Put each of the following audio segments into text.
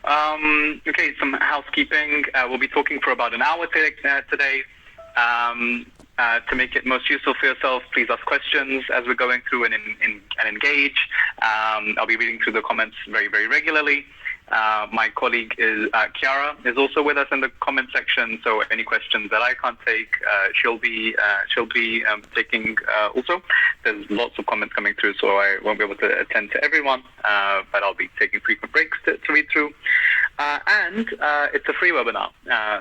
Okay, some housekeeping. We'll be talking for about an hour today. To make it most useful for yourself, please ask questions as we're going through and engage. I'll be reading through the comments very, very regularly. My colleague Chiara is also with us in the comment section, so any questions that I can't take, she'll be taking also. There's lots of comments coming through, so I won't be able to attend to everyone, but I'll be taking frequent breaks to read through. And it's a free webinar,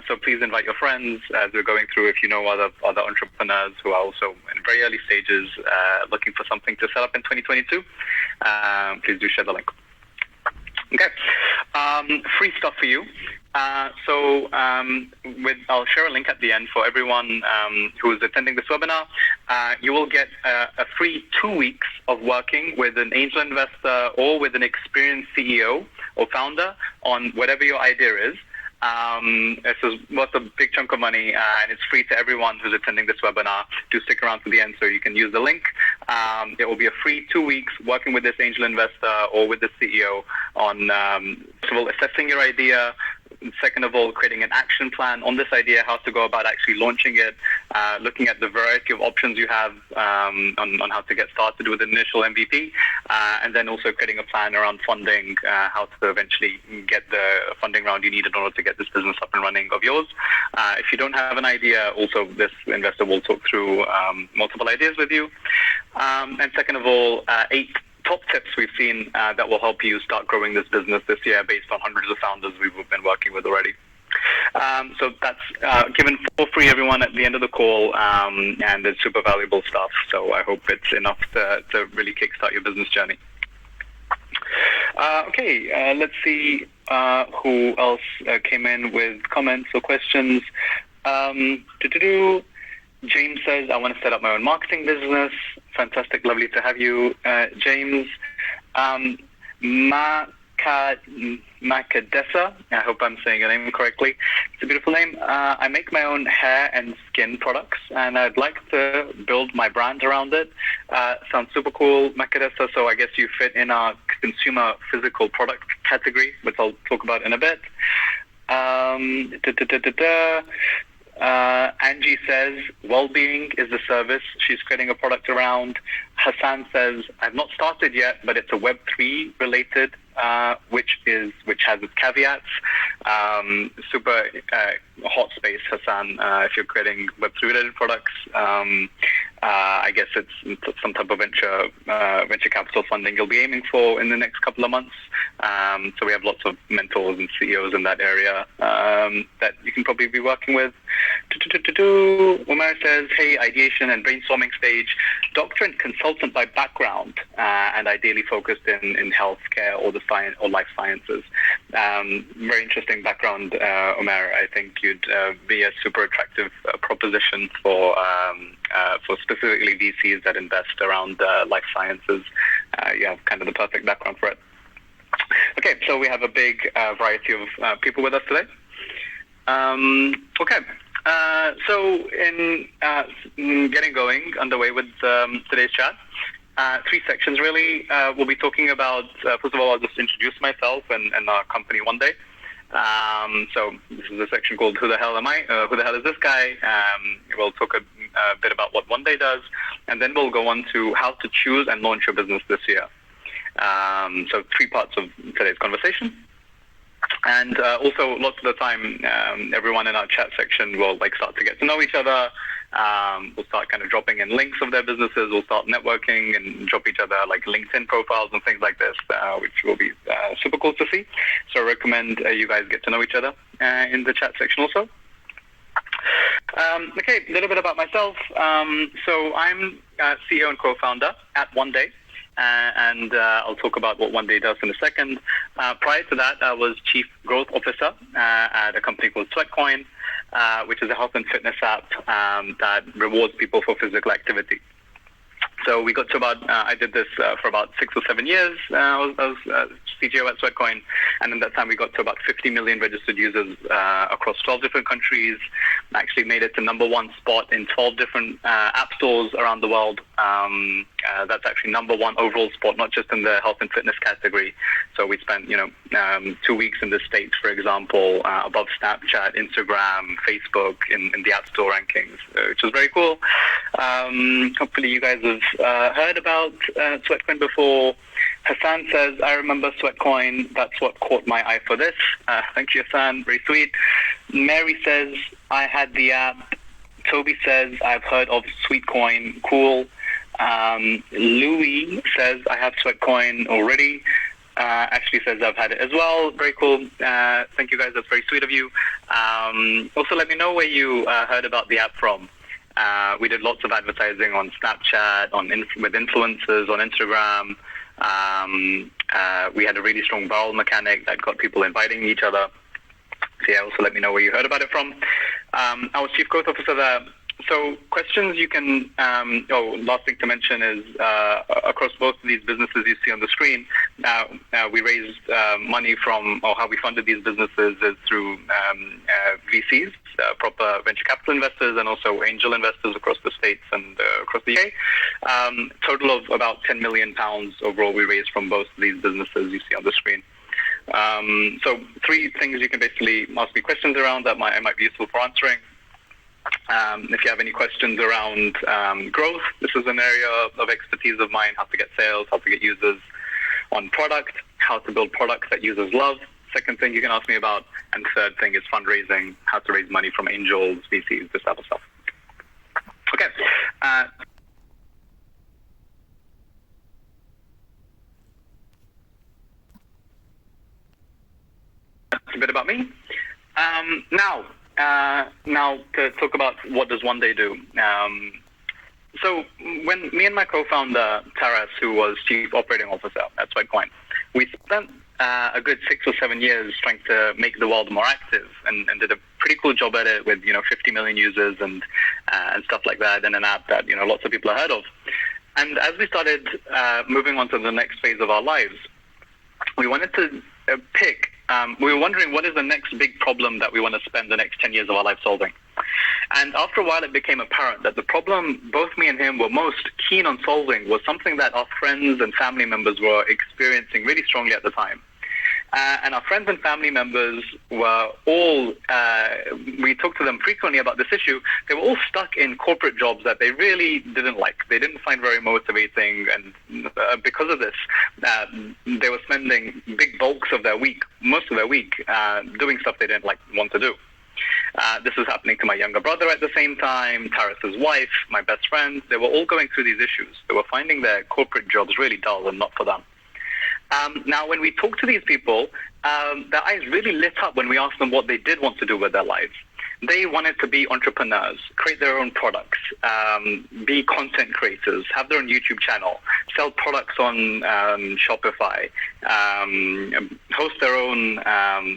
so please invite your friends as we're going through. If you know other entrepreneurs who are also in very early stages looking for something to set up in 2022, please do share the link. Okay, free stuff for you. I'll share a link at the end for everyone who is attending this webinar. You will get a free 2 weeks of working with an angel investor or with an experienced CEO or founder on whatever your idea is. This is worth a big chunk of money, and it's free to everyone who's attending this webinar. Do stick around to the end so you can use the link. It will be a free 2 weeks working with this angel investor or with the CEO on, first of all, assessing your idea. Second of all, creating an action plan on this idea, how to go about actually launching it, looking at the variety of options you have on how to get started with an initial MVP, and then also creating a plan around funding, how to eventually get the funding round you need in order to get this business up and running of yours. If you don't have an idea, also this investor will talk through multiple ideas with you. And second of all, 8 top tips we've seen that will help you start growing this business this year based on hundreds of founders we've been working with already. So that's given for free, everyone, at the end of the call, and it's super valuable stuff. So I hope it's enough to really kickstart your business journey. Okay, let's see who else came in with comments or questions. James says, I want to set up my own marketing business. Fantastic, lovely to have you, James. Makadesa, I hope I'm saying your name correctly. It's a beautiful name. I make my own hair and skin products, and I'd like to build my brand around it. Sounds super cool, Makadesa. So I guess you fit in our consumer physical product category, which I'll talk about in a bit. Angie says, well-being is the service she's creating a product around. Hassan says, I've not started yet, but it's a Web3 related, which has its caveats. Super hot space, Hassan, if you're creating Web3 related products. I guess it's some type of venture capital funding you'll be aiming for in the next couple of months. So we have lots of mentors and CEOs in that area that you can probably be working with. Umar says, hey, ideation and brainstorming stage, doctor and consultant by background, and ideally focused in healthcare or the science or life sciences. Very interesting background, Umar. I think you'd be a super attractive proposition for specifically VCs that invest around life sciences. You have kind of the perfect background for it. Okay, so we have a big variety of people with us today. Okay. So in getting underway with today's chat, 3 sections really. We'll be talking about, first of all, I'll just introduce myself and our company one day. So this is a section called Who the Hell Am I? Who the Hell is this guy? We'll talk a bit about what One Day does, and then we'll go on to how to choose and launch your business this year. So 3 parts of today's conversation. And also, lots of the time, everyone in our chat section will start to get to know each other. We'll start kind of dropping in links of their businesses. We'll start networking and drop each other LinkedIn profiles and things like this, which will be super cool to see. So I recommend you guys get to know each other in the chat section also. Okay, a little bit about myself. So I'm CEO and co-founder at One Day. And I'll talk about what One Day does in a second. Prior to that, I was Chief Growth Officer at a company called Sweatcoin, which is a health and fitness app that rewards people for physical activity. So we got to about, I did this for about 6 or 7 years. I was CTO at Sweatcoin, and in that time we got to about 50 million registered users across 12 different countries. Actually made it to #1 spot in 12 different app stores around the world. That's actually #1 overall sport, not just in the health and fitness category. So we spent, 2 weeks in the States, for example, above Snapchat, Instagram, Facebook in the App Store rankings, which was very cool. Hopefully you guys have heard about Sweatcoin before. Hassan says, I remember Sweatcoin. That's what caught my eye for this. Thank you, Hassan. Very sweet. Mary says, I had the app. Toby says, I've heard of Sweetcoin. Cool. Louis says, I have Sweatcoin already. Ashley says, I've had it as well. Very cool. Thank you, guys. That's very sweet of you. Also, let me know where you heard about the app from. We did lots of advertising on Snapchat, with influencers, on Instagram. We had a really strong barrel mechanic that got people inviting each other. So yeah, also let me know where you heard about it from. I was Chief Growth Officer there. So questions you can, last thing to mention is across both of these businesses you see on the screen, we raised money from, or how we funded these businesses is through VCs, proper venture capital investors, and also angel investors across the States and across the UK. Total of about £10 million overall we raised from both of these businesses you see on the screen. So 3 things you can basically ask me questions around that might be useful for answering. If you have any questions around growth, this is an area of expertise of mine, how to get sales, how to get users on product, how to build products that users love. Second thing you can ask me about. And third thing is fundraising, how to raise money from angels, VCs, this type of stuff. Okay. That's a bit about me. Now to talk about what does One Day do. So when me and my co-founder, Taras, who was Chief Operating Officer at Sweatcoin, we spent a good 6 or 7 years trying to make the world more active and did a pretty cool job at it with, 50 million users and stuff like that, and an app that, lots of people have heard of. And as we started moving on to the next phase of our lives, we wanted to pick, we were wondering what is the next big problem that we want to spend the next 10 years of our life solving. And after a while, it became apparent that the problem both me and him were most keen on solving was something that our friends and family members were experiencing really strongly at the time. And our friends and family members were all, we talked to them frequently about this issue, they were all stuck in corporate jobs that they really didn't like. They didn't find very motivating, and because of this, they were spending big bulks of their week, most of their week, doing stuff they didn't want to do. This was happening to my younger brother at the same time, Taras's wife, my best friend. They were all going through these issues. They were finding their corporate jobs really dull and not for them. Now, when we talked to these people, their eyes really lit up when we asked them what they did want to do with their lives. They wanted to be entrepreneurs, create their own products, be content creators, have their own YouTube channel, sell products on Shopify, host their own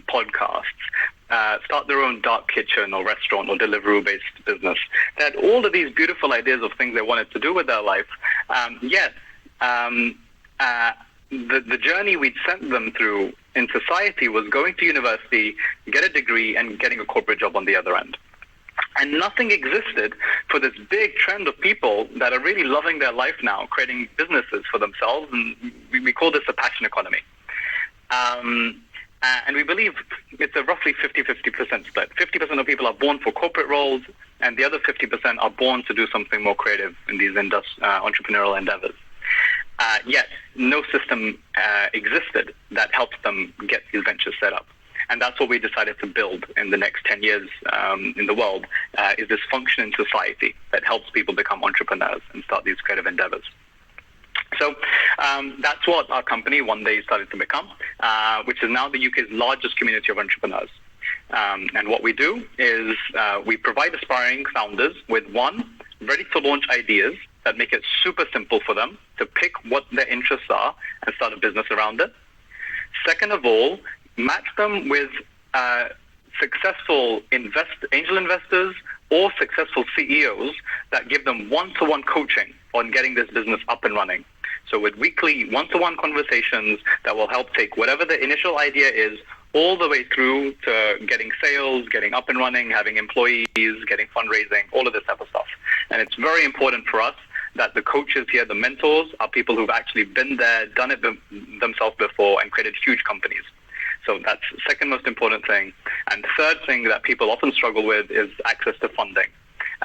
podcasts, start their own dark kitchen or restaurant or Deliveroo-based business. They had all of these beautiful ideas of things they wanted to do with their life, yet the journey we'd sent them through in society was going to university, get a degree, and getting a corporate job on the other end. And nothing existed for this big trend of people that are really loving their life now, creating businesses for themselves, and we call this a passion economy. And we believe it's a roughly 50-50% split. 50% of people are born for corporate roles, and the other 50% are born to do something more creative in these entrepreneurial endeavors. Yet, no system existed that helped them get these ventures set up. And that's what we decided to build in the next 10 years in the world, is this function in society that helps people become entrepreneurs and start these creative endeavors. So that's what our company One Day started to become, which is now the UK's largest community of entrepreneurs. And what we do is we provide aspiring founders with ready-to-launch ideas that make it super simple for them to pick what their interests are and start a business around it. Second of all, match them with successful angel investors or successful CEOs that give them one-to-one coaching on getting this business up and running. So with weekly one-to-one conversations that will help take whatever the initial idea is all the way through to getting sales, getting up and running, having employees, getting fundraising, all of this type of stuff. And it's very important for us that the coaches here, the mentors, are people who've actually been there, done it themselves before, and created huge companies. So that's the second most important thing. And the third thing that people often struggle with is access to funding.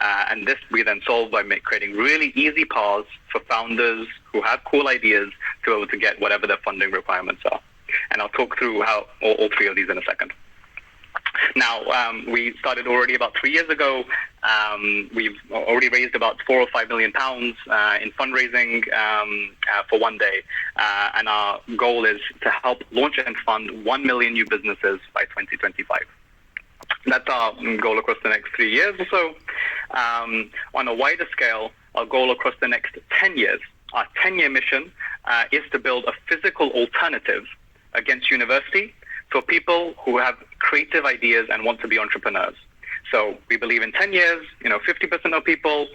And this we then solve by creating really easy paths for founders who have cool ideas to be able to get whatever their funding requirements are. And I'll talk through how all three of these in a second. Now, we started already about 3 years ago. We've already raised about £4 or £5 million in fundraising for one day. And our goal is to help launch and fund 1 million new businesses by 2025. That's our goal across the next 3 years or so. On a wider scale, our goal across the next 10 years, our 10-year mission is to build a physical alternative against university for people who have creative ideas and want to be entrepreneurs. So we believe in 10 years, 50% of people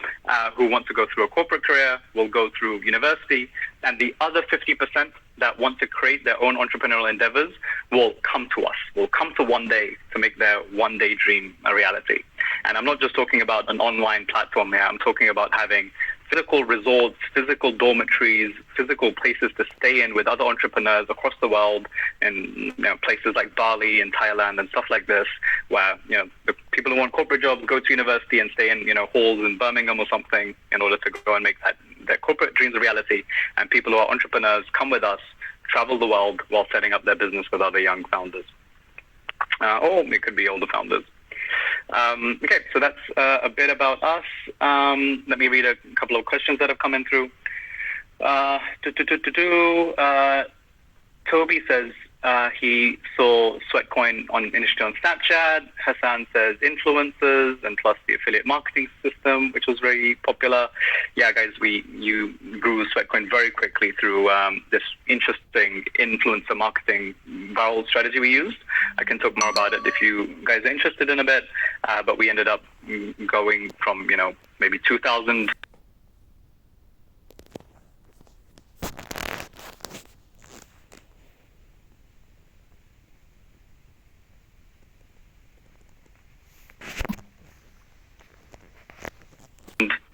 who want to go through a corporate career will go through university, and the other 50% that want to create their own entrepreneurial endeavors will come to us, will come to One Day to make their one-day dream a reality. And I'm not just talking about an online platform here. I'm talking about having physical resorts, physical dormitories, physical places to stay in with other entrepreneurs across the world in places like Bali and Thailand and stuff like this, where the people who want corporate jobs go to university and stay in halls in Birmingham or something in order to go and make their corporate dreams a reality. And people who are entrepreneurs come with us, travel the world while setting up their business with other young founders. Or it could be older founders. Okay, so that's a bit about us. Let me read a couple of questions that have come in through. Toby says he saw Sweatcoin initially on Snapchat. Hassan says influencers and plus the affiliate marketing system, which was very popular. Yeah, guys, you grew Sweatcoin very quickly through this interesting influencer marketing viral strategy we used. I can talk more about it if you guys are interested in a bit. But we ended up going from maybe 2,000.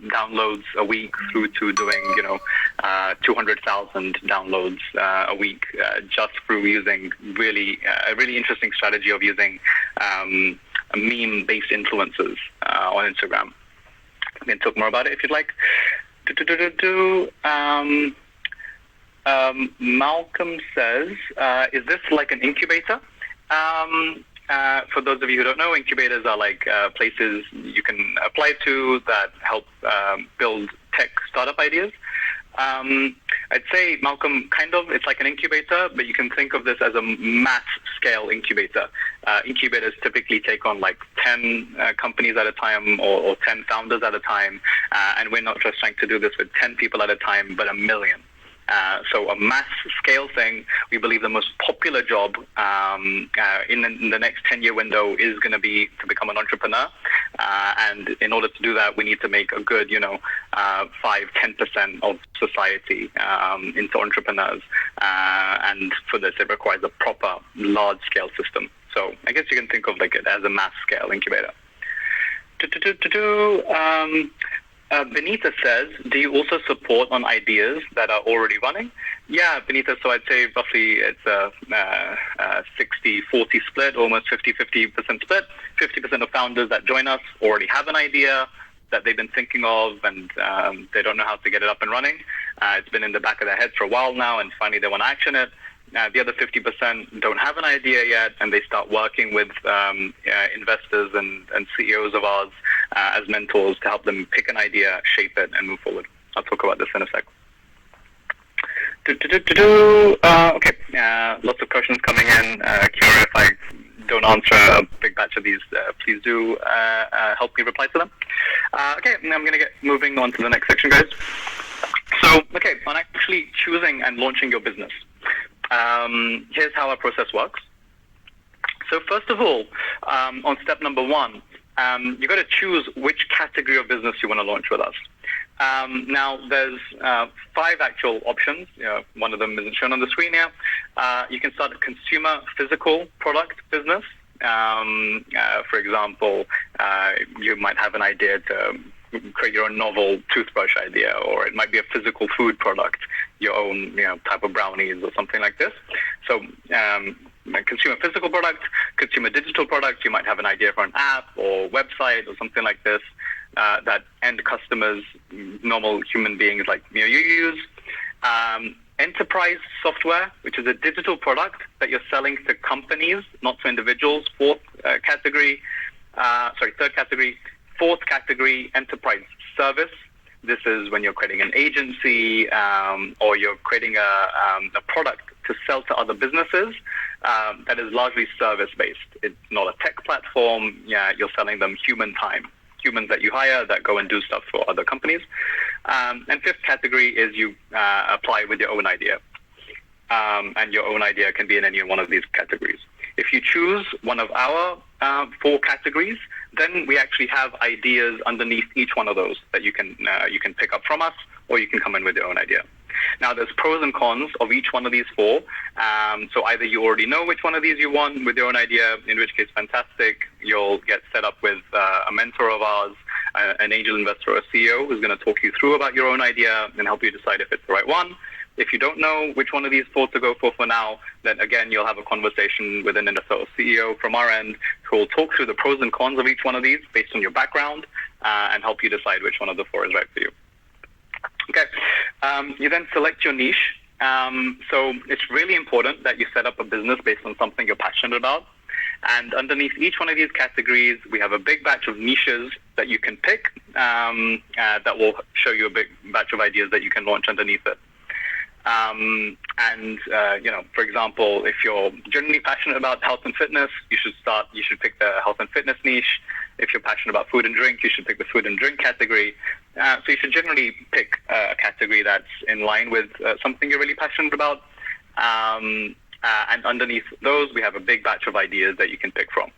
Downloads a week through to doing 200,000 downloads a week just through using a really interesting strategy of using meme-based influencers on Instagram. We can talk more about it if you'd like. Malcolm says, is this like an incubator? For those of you who don't know, incubators are like places you can apply to that help build tech startup ideas. I'd say, Malcolm, it's like an incubator, but you can think of this as a mass scale incubator. Incubators typically take on like 10 companies at a time or 10 founders at a time. And we're not just trying to do this with 10 people at a time, but 1 million. So a mass scale thing, we believe the most popular job in the next 10-year window is going to be to become an entrepreneur. And in order to do that, we need to make a good, 5-10% of society into entrepreneurs. And for this, it requires a proper large-scale system. So I guess you can think of it as a mass scale incubator. Benita says, do you also support on ideas that are already running? Yeah, Benita, so I'd say roughly it's a 60-40 split, almost 50-50% split. 50% of founders that join us already have an idea that they've been thinking of, and they don't know how to get it up and running. It's been in the back of their head for a while now, and finally they want to action it. The other 50% don't have an idea yet, and they start working with investors and CEOs of ours as mentors to help them pick an idea, shape it, and move forward. I'll talk about this in a sec. Okay, lots of questions coming in. Kiara, if I don't answer a big batch of these, please do help me reply to them. Okay, now I'm going to get moving on to the next section, guys. So, okay, on actually choosing and launching your business. Here's how our process works. So first of all, on step number 1, you got to choose which category of business you want to launch with us. Now, there's 5 actual options. One of them isn't shown on the screen here. You can start a consumer physical product business. For example, you might have an idea to create your own novel toothbrush idea, or it might be a physical food product, your own type of brownies or something like this. So consumer physical product, consumer digital product, you might have an idea for an app or website or something like this that end customers, normal human beings like you use. Enterprise software, which is a digital product that you're selling to companies, not to individuals. Third category. Fourth category, enterprise service. This is when you're creating an agency or you're creating a product to sell to other businesses that is largely service-based. It's not a tech platform. You're selling them human time, humans that you hire that go and do stuff for other companies. And fifth category is you apply with your own idea. And your own idea can be in any one of these categories. If you choose one of our 4 categories, then we actually have ideas underneath each one of those that you can pick up from us, or you can come in with your own idea. Now, there's pros and cons of each one of these 4. So either you already know which one of these you want with your own idea, in which case, fantastic. You'll get set up with a mentor of ours, an angel investor or a CEO who's going to talk you through about your own idea and help you decide if it's the right one. If you don't know which one of these 4 to go for now, then again, you'll have a conversation with an investor or CEO from our end who will talk through the pros and cons of each one of these based on your background and help you decide which one of the 4 is right for you. Okay, you then select your niche. So it's really important that you set up a business based on something you're passionate about. And underneath each one of these categories, we have a big batch of niches that you can pick that will show you a big batch of ideas that you can launch underneath it. For example, if you're generally passionate about health and fitness, you should pick the health and fitness niche. If you're passionate about food and drink, you should pick the food and drink category. So you should generally pick a category that's in line with something you're really passionate about. And underneath those, we have a big batch of ideas that you can pick from.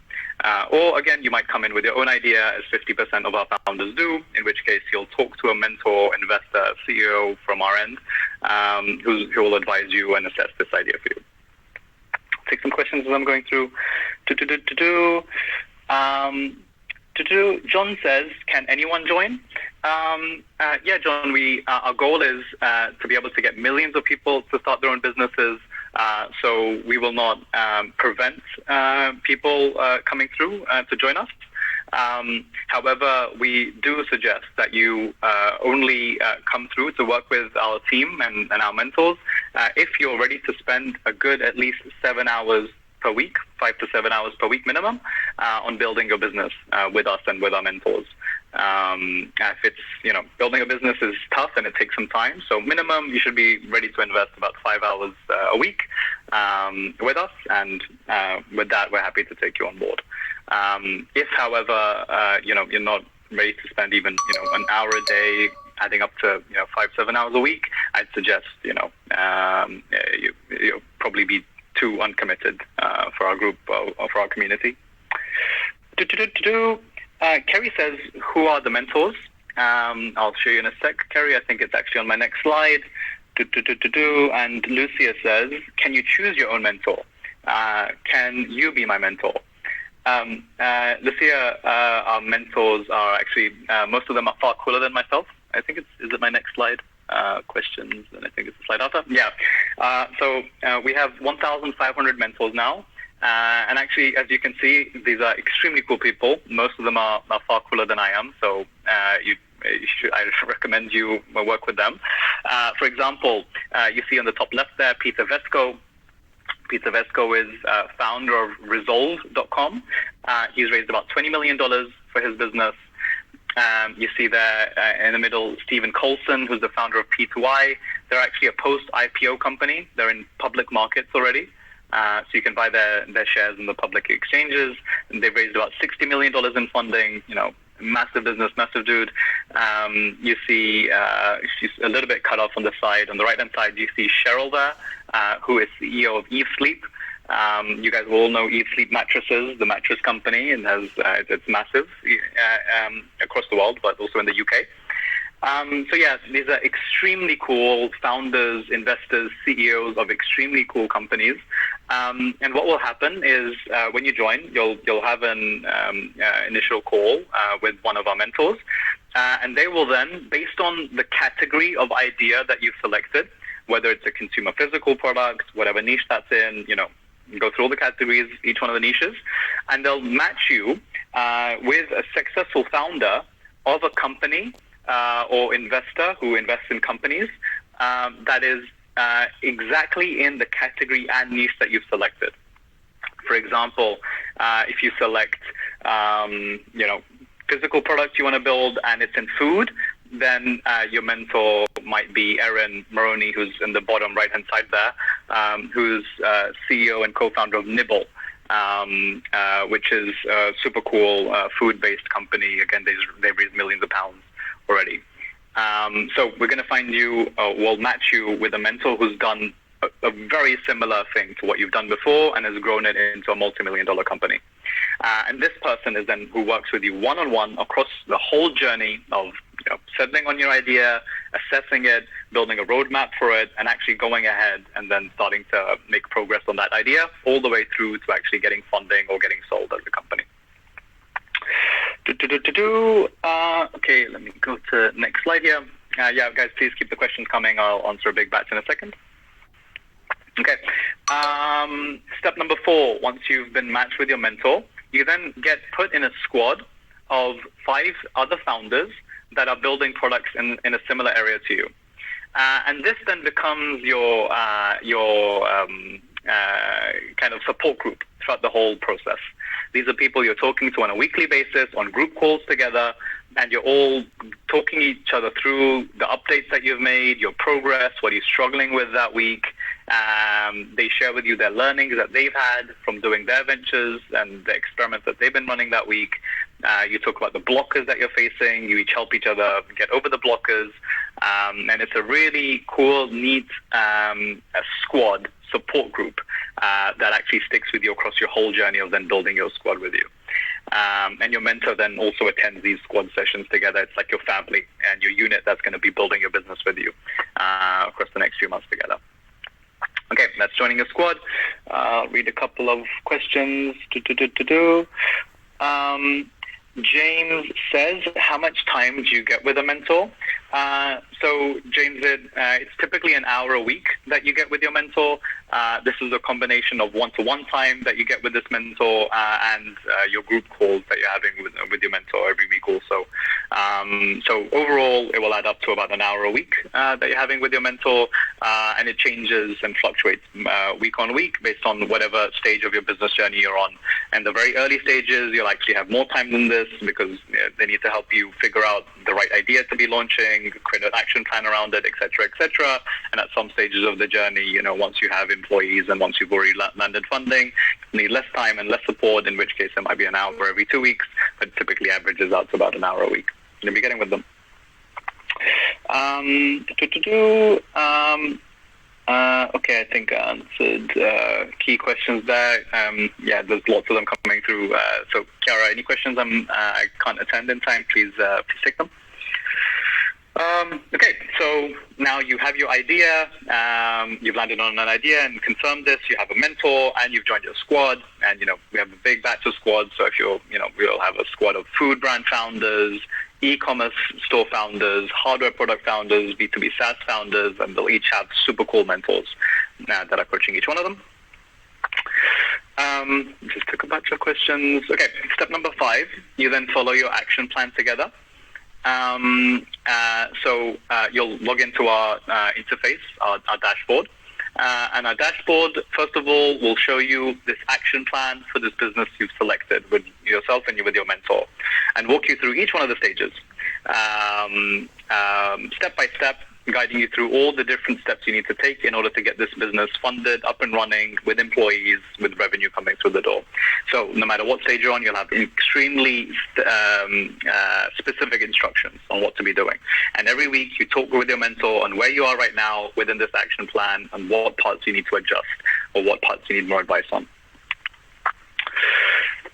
Or again, you might come in with your own idea, as 50% of our founders do, in which case you'll talk to a mentor, investor, CEO from our end, who will advise you and assess this idea for you. Take some questions as I'm going through. John says, can anyone join? Yeah, John, our goal is to be able to get millions of people to start their own businesses. So we will not prevent people coming through to join us. However, we do suggest that you only come through to work with our team and our mentors if you're ready to spend a good at least 7 hours per week, 5 to 7 hours per week minimum, on building your business with us and with our mentors. If it's, building a business is tough and it takes some time. So minimum, you should be ready to invest about 5 hours a week with us. And with that, we're happy to take you on board. If, however, you're not ready to spend even, an hour a day, adding up to, 5-7 hours a week, I'd suggest, you'll probably be too uncommitted for our group or for our community. Kerry says, who are the mentors? I'll show you in a sec, Kerry. I think it's actually on my next slide. And Lucia says, can you choose your own mentor? Can you be my mentor? Lucia, our mentors are actually, most of them are far cooler than myself. I think is it my next slide? Questions, and I think it's the slide after. Yeah. So we have 1,500 mentors now. And actually, as you can see, these are extremely cool people. Most of them are far cooler than I am. So I recommend you work with them. For example, you see on the top left there, Peter Vesco. Peter Vesco is founder of Resolve.com. He's raised about $20 million for his business. You see there in the middle, Stephen Colson, who's the founder of P2I. They're actually a post-IPO company. They're in public markets already. So you can buy their shares in the public exchanges. And they've raised about $60 million in funding, massive business, massive dude. You see she's a little bit cut off on the side. On the right-hand side, you see Cheryl there, who is CEO of Eve Sleep. You guys will all know Eve Sleep mattresses, the mattress company, and it's massive across the world, but also in the UK. So yeah, these are extremely cool founders, investors, CEOs of extremely cool companies. And what will happen is when you join, you'll have an initial call with one of our mentors. And they will then, based on the category of idea that you've selected, whether it's a consumer physical product, whatever niche that's in, go through all the categories, each one of the niches, and they'll match you with a successful founder of a company or investor who invests in companies that is exactly in the category and niche that you've selected. For example, if you select, physical products you want to build and it's in food, then your mentor might be Erin Maroney, who's in the bottom right-hand side there, who's CEO and co-founder of Nibble, which is a super cool food-based company. Again, they've raised millions of pounds already. So we're going to find you, we'll match you with a mentor who's done a very similar thing to what you've done before and has grown it into a multi-million-dollar company. And this person is then who works with you one-on-one across the whole journey of settling on your idea, assessing it, building a roadmap for it, and actually going ahead and then starting to make progress on that idea all the way through to actually getting funding or getting sold as a company. Okay, let me go to next slide here. Guys, please keep the questions coming. I'll answer a big batch in a second. Okay. Step number 4, once you've been matched with your mentor, you then get put in a squad of 5 other founders that are building products in a similar area to you. And this then becomes your kind of support group throughout the whole process. These are people you're talking to on a weekly basis, on group calls together, and you're all talking each other through the updates that you've made, your progress, what you're struggling with that week. They share with you their learnings that they've had from doing their ventures and the experiments that they've been running that week. You talk about the blockers that you're facing. You each help each other get over the blockers. And it's a really cool, neat squad support group that actually sticks with you across your whole journey of then building your squad with you. And your mentor then also attends these squad sessions together. It's like your family and your unit that's going to be building your business with you across the next few months together. Okay, that's joining a squad. Read a couple of questions. James says, how much time do you get with a mentor? So James, it's typically an hour a week that you get with your mentor. This is a combination of one-to-one time that you get with this mentor and your group calls that you're having with your mentor every week also. So overall, it will add up to about an hour a week that you're having with your mentor, and it changes and fluctuates week on week based on whatever stage of your business journey you're on. And the very early stages, you'll actually have more time than this because they need to help you figure out the right idea to be launching, create an action plan around it, etc., etc. And at some stages of the journey, once you have employees and once you've already landed funding, you need less time and less support, in which case it might be an hour every 2 weeks, but typically averages out to about an hour a week. You'll be getting with them. Okay, I think I answered key questions there. There's lots of them coming through. So, Chiara, any questions I can't attend in time, please take them. Okay, so now you have your idea, you've landed on an idea and confirmed this, you have a mentor, and you've joined your squad, and, we have a big batch of squads, so if we'll have a squad of food brand founders, e-commerce store founders, hardware product founders, B2B SaaS founders, and they'll each have super cool mentors that are coaching each one of them. Just took a batch of questions. Okay, step number 5, you then follow your action plan together. So you'll log into our interface, our dashboard. And our dashboard, first of all, will show you this action plan for this business you've selected with yourself and with your mentor, and walk you through each one of the stages, step by step, guiding you through all the different steps you need to take in order to get this business funded, up and running, with employees, with revenue coming through the door. So no matter what stage you're on, you'll have extremely specific instructions on what to be doing. And every week you talk with your mentor on where you are right now within this action plan and what parts you need to adjust or what parts you need more advice on.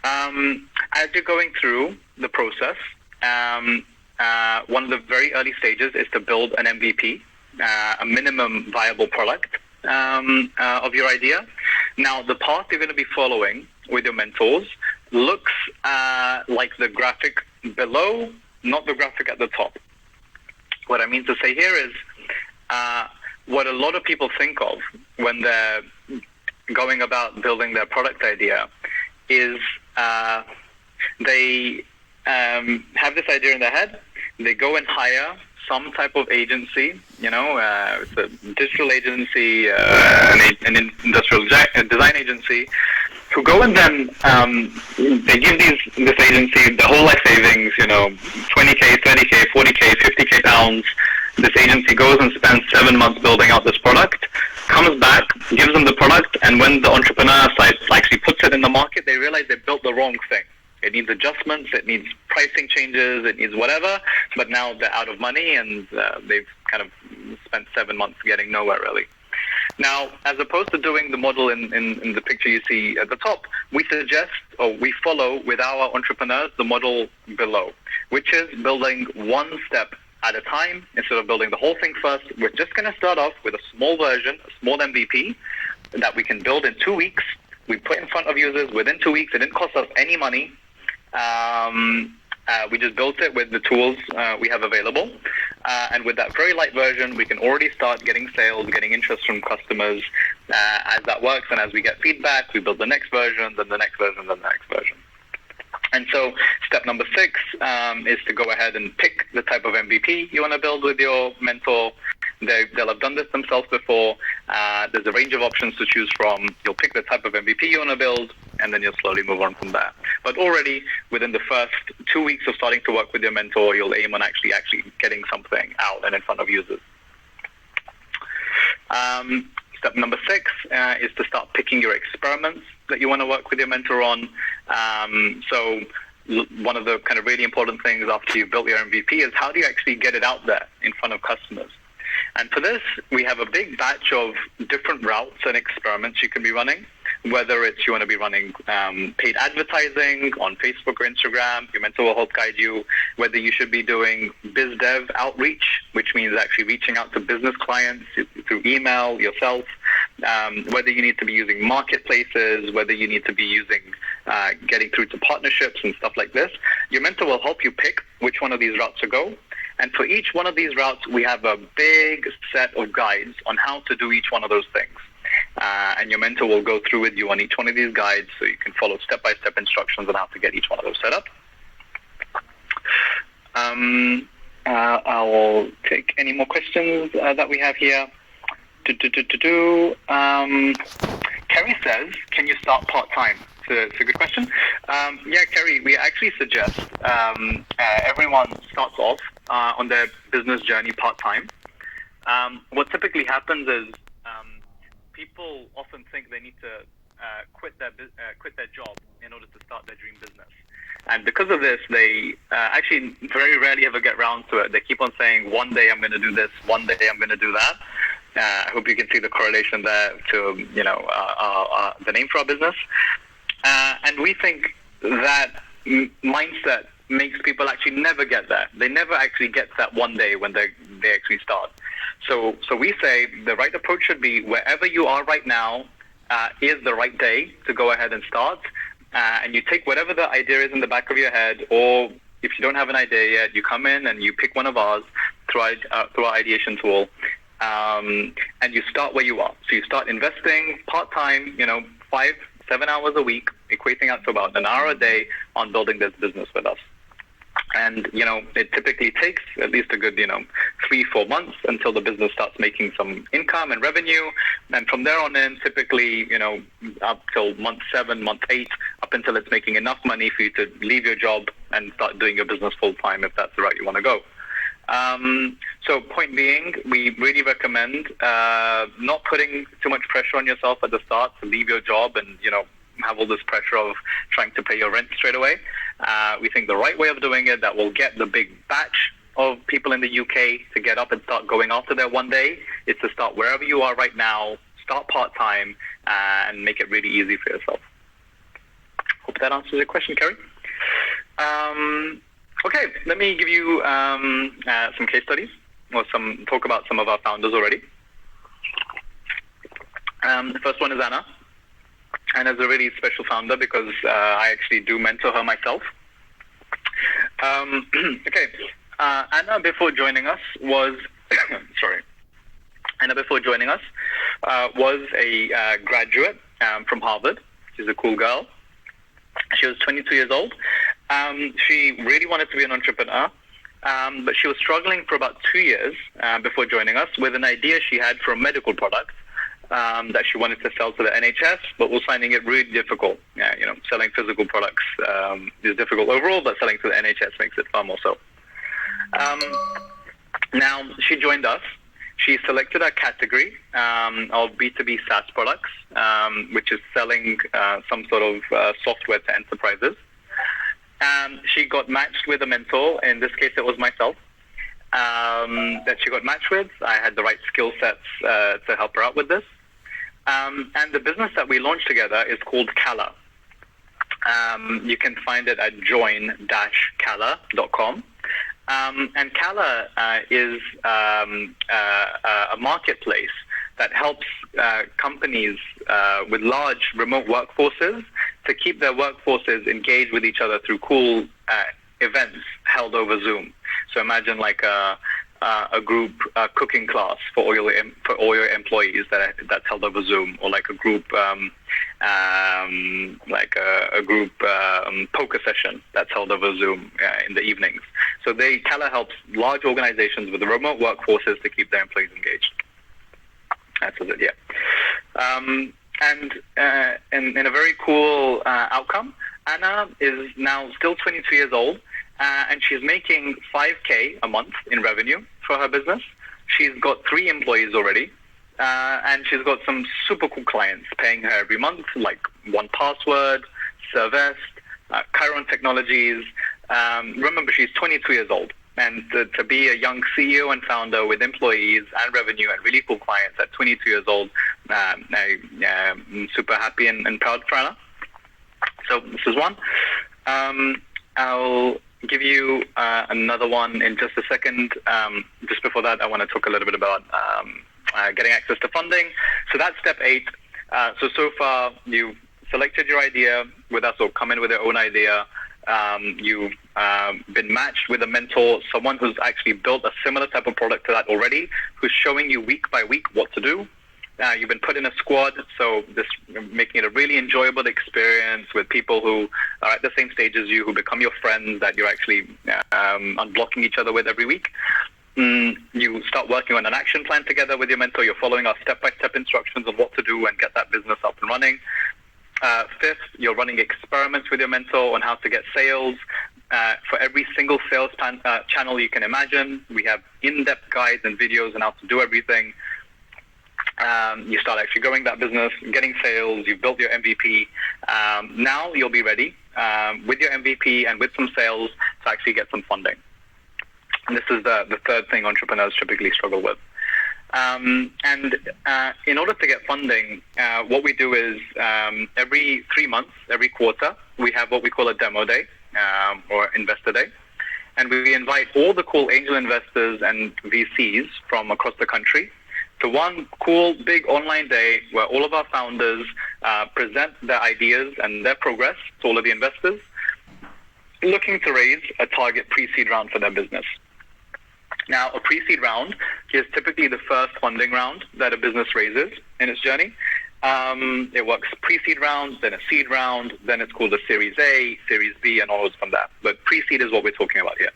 As you're going through the process, one of the very early stages is to build an MVP, a minimum viable product of your idea. Now, the path you're going to be following with your mentors looks like the graphic below, not the graphic at the top. What I mean to say here is what a lot of people think of when they're going about building their product idea is they have this idea in their head, they go and hire some type of agency, it's a digital agency, an industrial design agency, who go and then they give this agency the whole life savings, 20K, 30K, 40K, 50K pounds. This agency goes and spends 7 months building out this product, comes back, gives them the product, and when the entrepreneur side actually puts it in the market, they realize they built the wrong thing. It needs adjustments, it needs pricing changes, it needs whatever, but now they're out of money and they've kind of spent 7 months getting nowhere really. Now, as opposed to doing the model in the picture you see at the top, we suggest, or we follow with our entrepreneurs, the model below, which is building one step at a time instead of building the whole thing first. We're just going to start off with a small version, a small MVP that we can build in 2 weeks. We put in front of users within 2 weeks. It didn't cost us any money. We just built it with the tools we have available. And with that very light version, we can already start getting sales, getting interest from customers. As that works and as we get feedback, we build the next version, then the next version, then the next version. And so step number 6 is to go ahead and pick the type of MVP you want to build with your mentor. They'll have done this themselves before. There's a range of options to choose from. You'll pick the type of MVP you want to build, and then you'll slowly move on from there. But already within the first 2 weeks of starting to work with your mentor, you'll aim on actually getting something out and in front of users. Step number 6 is to start picking your experiments that you want to work with your mentor on. So one of the kind of really important things after you've built your MVP is how do you actually get it out there in front of customers? And for this, we have a big batch of different routes and experiments you can be running, whether it's you want to be running paid advertising on Facebook or Instagram. Your mentor will help guide you. Whether you should be doing biz dev outreach, which means actually reaching out to business clients through email yourself. Whether you need to be using marketplaces, whether you need to be using getting through to partnerships and stuff like this. Your mentor will help you pick which one of these routes to go. And for each one of these routes, we have a big set of guides on how to do each one of those things. And your mentor will go through with you on each one of these guides so you can follow step-by-step instructions on how to get each one of those set up. I'll take any more questions that we have here. Kerry says, can you start part-time? It's a good question. Yeah, Kerry, we actually suggest everyone starts off on their business journey part-time. What typically happens is people often think they need to quit their job in order to start their dream business. And because of this, they actually very rarely ever get around to it. They keep on saying, one day I'm going to do this, one day I'm going to do that. I hope you can see the correlation there to the name for our business. And we think that mindset makes people actually never get there. They never actually get that one day when they actually start. So we say the right approach should be wherever you are right now is the right day to go ahead and start. And you take whatever the idea is in the back of your head, or if you don't have an idea yet, you come in and you pick one of ours through our ideation tool, and you start where you are. So you start investing part-time, 5-7 hours a week, equating out to about an hour a day on building this business with us. And, it typically takes at least a good, 3-4 months until the business starts making some income and revenue. And from there on in, typically, up till month 7, month 8, up until it's making enough money for you to leave your job and start doing your business full time if that's the route you want to go. So point being, we really recommend not putting too much pressure on yourself at the start to leave your job and, have all this pressure of trying to pay your rent straight away. We think the right way of doing it that will get the big batch of people in the UK to get up and start going after their one day is to start wherever you are right now, start part-time, and make it really easy for yourself. Hope that answers your question, Kerry. Okay, let me give you some case studies or talk about some of our founders already. The first one is Anna. Anna's a really special founder because I actually do mentor her myself. Okay. Anna, before joining us, was sorry. Anna, before joining us, was a graduate from Harvard. She's a cool girl. She was 22 years old. She really wanted to be an entrepreneur, but she was struggling for about 2 years before joining us with an idea she had for a medical product that she wanted to sell to the NHS, but was finding it really difficult. Selling physical products is difficult overall, but selling to the NHS makes it far more so. Now, she joined us. She selected a category of B2B SaaS products, which is selling some sort of software to enterprises. She got matched with a mentor. In this case, it was myself that she got matched with. I had the right skill sets to help her out with this. And the business that we launched together is called Cala. You can find it at join-cala.com. And Cala is a marketplace that helps companies with large remote workforces to keep their workforces engaged with each other through cool events held over Zoom. So imagine like a group cooking class for all your employees that's held over Zoom, or like a group poker session that's held over Zoom in the evenings. So Cala helps large organizations with the remote workforces to keep their employees engaged. That's it, yeah. And in a very cool outcome, Anna is now still 22 years old, and she's making $5,000 a month in revenue for her business. She's got 3 employees already, and she's got some super cool clients paying her every month, like 1Password, Servest, Chiron Technologies. Remember, she's 22 years old. And to be a young CEO and founder with employees and revenue and really cool clients at 22 years old, I'm super happy and proud for Anna. So this is one. I'll give you another one in just a second. Just before that, I want to talk a little bit about getting access to funding. So that's step 8. So far, you've selected your idea with us, or come in with your own idea. You've been matched with a mentor, someone who's actually built a similar type of product to that already, who's showing you week by week what to do. You've been put in a squad, so this making it a really enjoyable experience with people who are at the same stage as you, who become your friends that you're actually unblocking each other with every week. You start working on an action plan together with your mentor. You're following our step-by-step instructions on what to do and get that business up and running. 5th, you're running experiments with your mentor on how to get sales. For every single sales channel you can imagine, we have in-depth guides and videos on how to do everything. You start actually growing that business, getting sales, you've built your MVP. Now you'll be ready with your MVP and with some sales to actually get some funding. And this is the 3rd thing entrepreneurs typically struggle with. And in order to get funding, what we do is every 3 months, every quarter, we have what we call a demo day or investor day. And we invite all the cool angel investors and VCs from across the country to one cool big online day where all of our founders present their ideas and their progress to all of the investors, looking to raise a target pre-seed round for their business. Now, a pre-seed round is typically the first funding round that a business raises in its journey. It works pre-seed round, then a seed round, then it's called a Series A, Series B, and onwards from that. But pre-seed is what we're talking about here.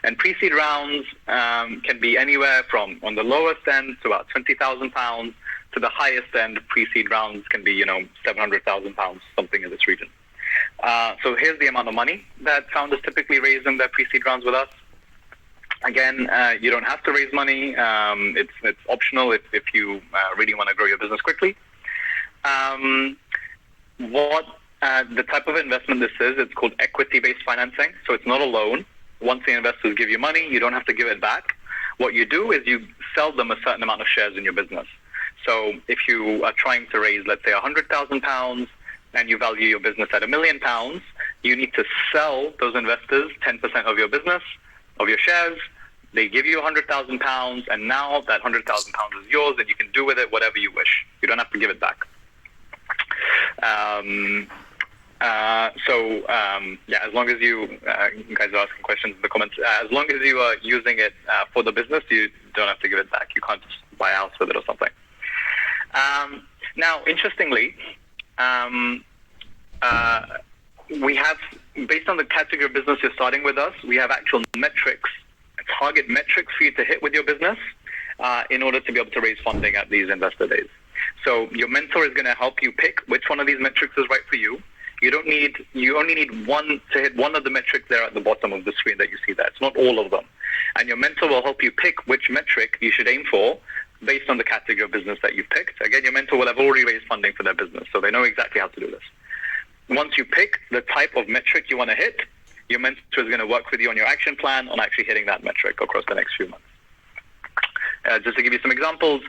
And pre-seed rounds can be anywhere from on the lowest end to about £20,000 to the highest end. Pre-seed rounds can be, £700,000, something in this region. So here's the amount of money that founders typically raise in their pre-seed rounds with us. Again, you don't have to raise money. It's optional if you really want to grow your business quickly. The type of investment this is, it's called equity-based financing. So it's not a loan. Once the investors give you money, you don't have to give it back. What you do is you sell them a certain amount of shares in your business. So if you are trying to raise, let's say, £100,000 and you value your business at £1 million, you need to sell those investors 10% of your business, of your shares. They give you £100,000, and now that £100,000 is yours, and you can do with it whatever you wish. You don't have to give it back. As long as you guys are asking questions in the comments, as long as you are using it for the business, you don't have to give it back. You can't just buy a house with it or something. Now, interestingly, we have, based on the category of business you're starting with us, we have actual metrics, target metrics for you to hit with your business in order to be able to raise funding at these investor days. So your mentor is going to help you pick which one of these metrics is right for you. You only need one to hit one of the metrics there at the bottom of the screen that you see there. It's not all of them. And your mentor will help you pick which metric you should aim for based on the category of business that you've picked. Again, your mentor will have already raised funding for their business, so they know exactly how to do this. Once you pick the type of metric you want to hit, your mentor is going to work with you on your action plan on actually hitting that metric across the next few months. Just to give you some examples,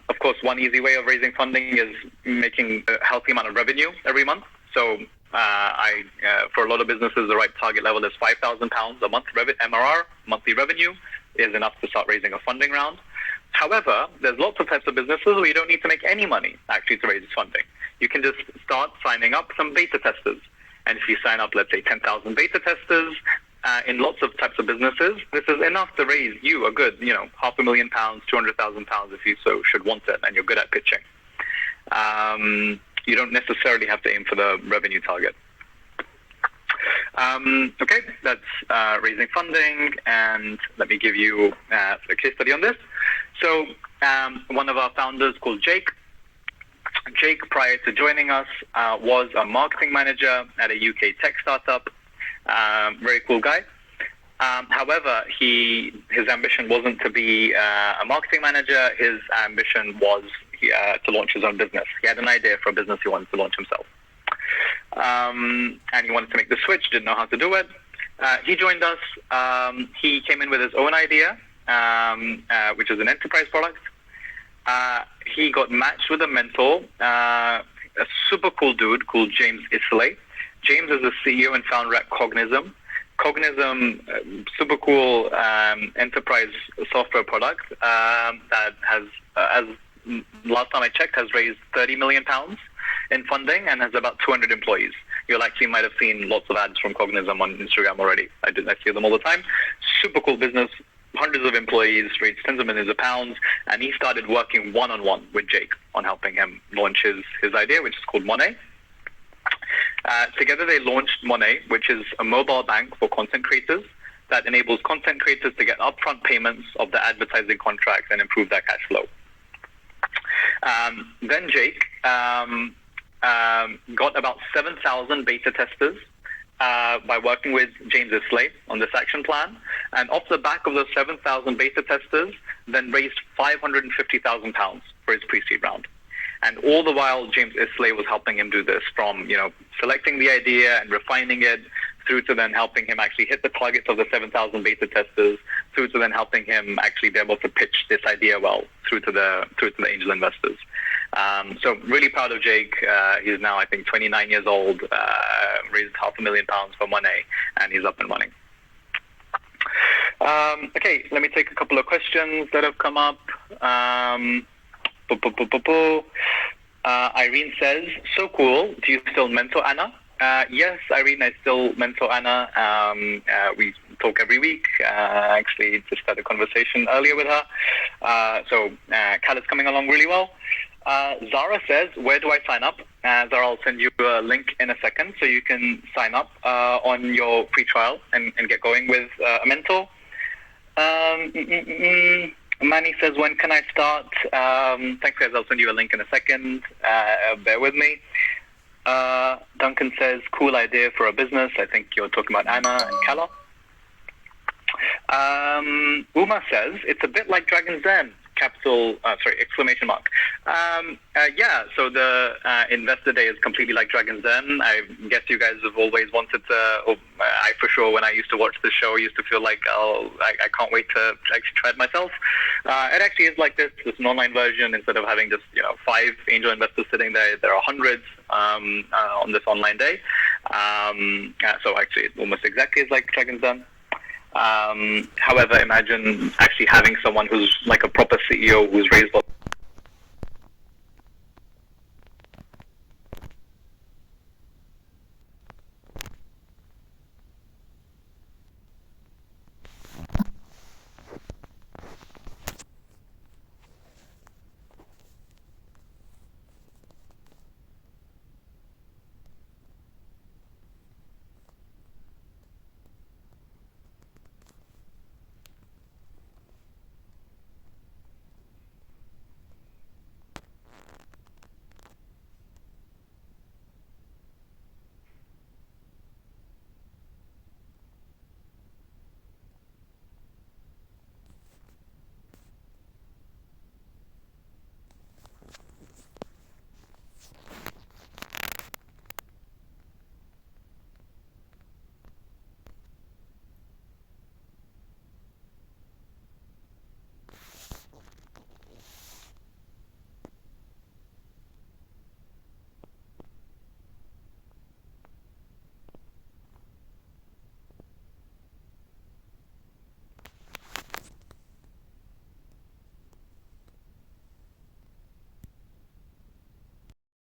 of course, one easy way of raising funding is making a healthy amount of revenue every month. So for a lot of businesses, the right target level is £5,000 a month MRR, monthly revenue, is enough to start raising a funding round. However, there's lots of types of businesses where you don't need to make any money actually to raise funding. You can just start signing up some beta testers. And if you sign up, let's say 10,000 beta testers in lots of types of businesses, this is enough to raise you a good, £500,000, £200,000 if you so should want it, and you're good at pitching. You don't necessarily have to aim for the revenue target. Okay, that's raising funding, and let me give you a case study on this. So one of our founders called Jake, prior to joining us, was a marketing manager at a UK tech startup. Very cool guy. However, his ambition wasn't to be a marketing manager. His ambition was to launch his own business. He had an idea for a business he wanted to launch himself. And he wanted to make the switch, didn't know how to do it. He joined us. He came in with his own idea, which is an enterprise product. He got matched with a mentor, a super cool dude called James Islay. James is the CEO and founder at Cognism. Cognism, super cool enterprise software product that has, as last time I checked, has raised £30 million in funding and has about 200 employees. You actually might have seen lots of ads from Cognism on Instagram already. I see them all the time. Super cool business, hundreds of employees, raised tens of millions of pounds, and he started working one-on-one with Jake on helping him launch his idea, which is called Monet. Together they launched Monet, which is a mobile bank for content creators that enables content creators to get upfront payments of the advertising contracts and improve their cash flow. Then Jake got about 7,000 beta testers by working with James Islay on this action plan. And off the back of those 7,000 beta testers, then raised £550,000 for his pre-seed round. And all the while, James Islay was helping him do this, from selecting the idea and refining it, through to then helping him actually hit the targets of the 7,000 beta testers, through to then helping him actually be able to pitch this idea well through to the angel investors. So really proud of Jake. He's now, I think, 29 years old, raised £500,000 for Monet, and he's up and running. Okay, let me take a couple of questions that have come up. Irene says, so cool. Do you still mentor Anna? Yes, Irene, I still mentor Anna. We talk every week. Actually, just had a conversation earlier with her. So Cal is coming along really well. Zara says, where do I sign up? Zara, I'll send you a link in a second so you can sign up on your free trial and get going with a mentor. Manny says, when can I start? Thanks, guys. I'll send you a link in a second. Bear with me. Duncan says, cool idea for a business. I think you're talking about Anna and Kala. Uma says, it's a bit like Dragon's Den. Exclamation mark. Yeah, so the Investor Day is completely like Dragon's Den. I guess you guys have always wanted to, I for sure, when I used to watch the show, used to feel like, I can't wait to actually try it myself. It actually is like this. It's an online version. Instead of having just 5 angel investors sitting there, there are hundreds on this online day. So actually, it almost exactly is like Dragon's Den. However, imagine actually having someone who's like a proper CEO who's raised lots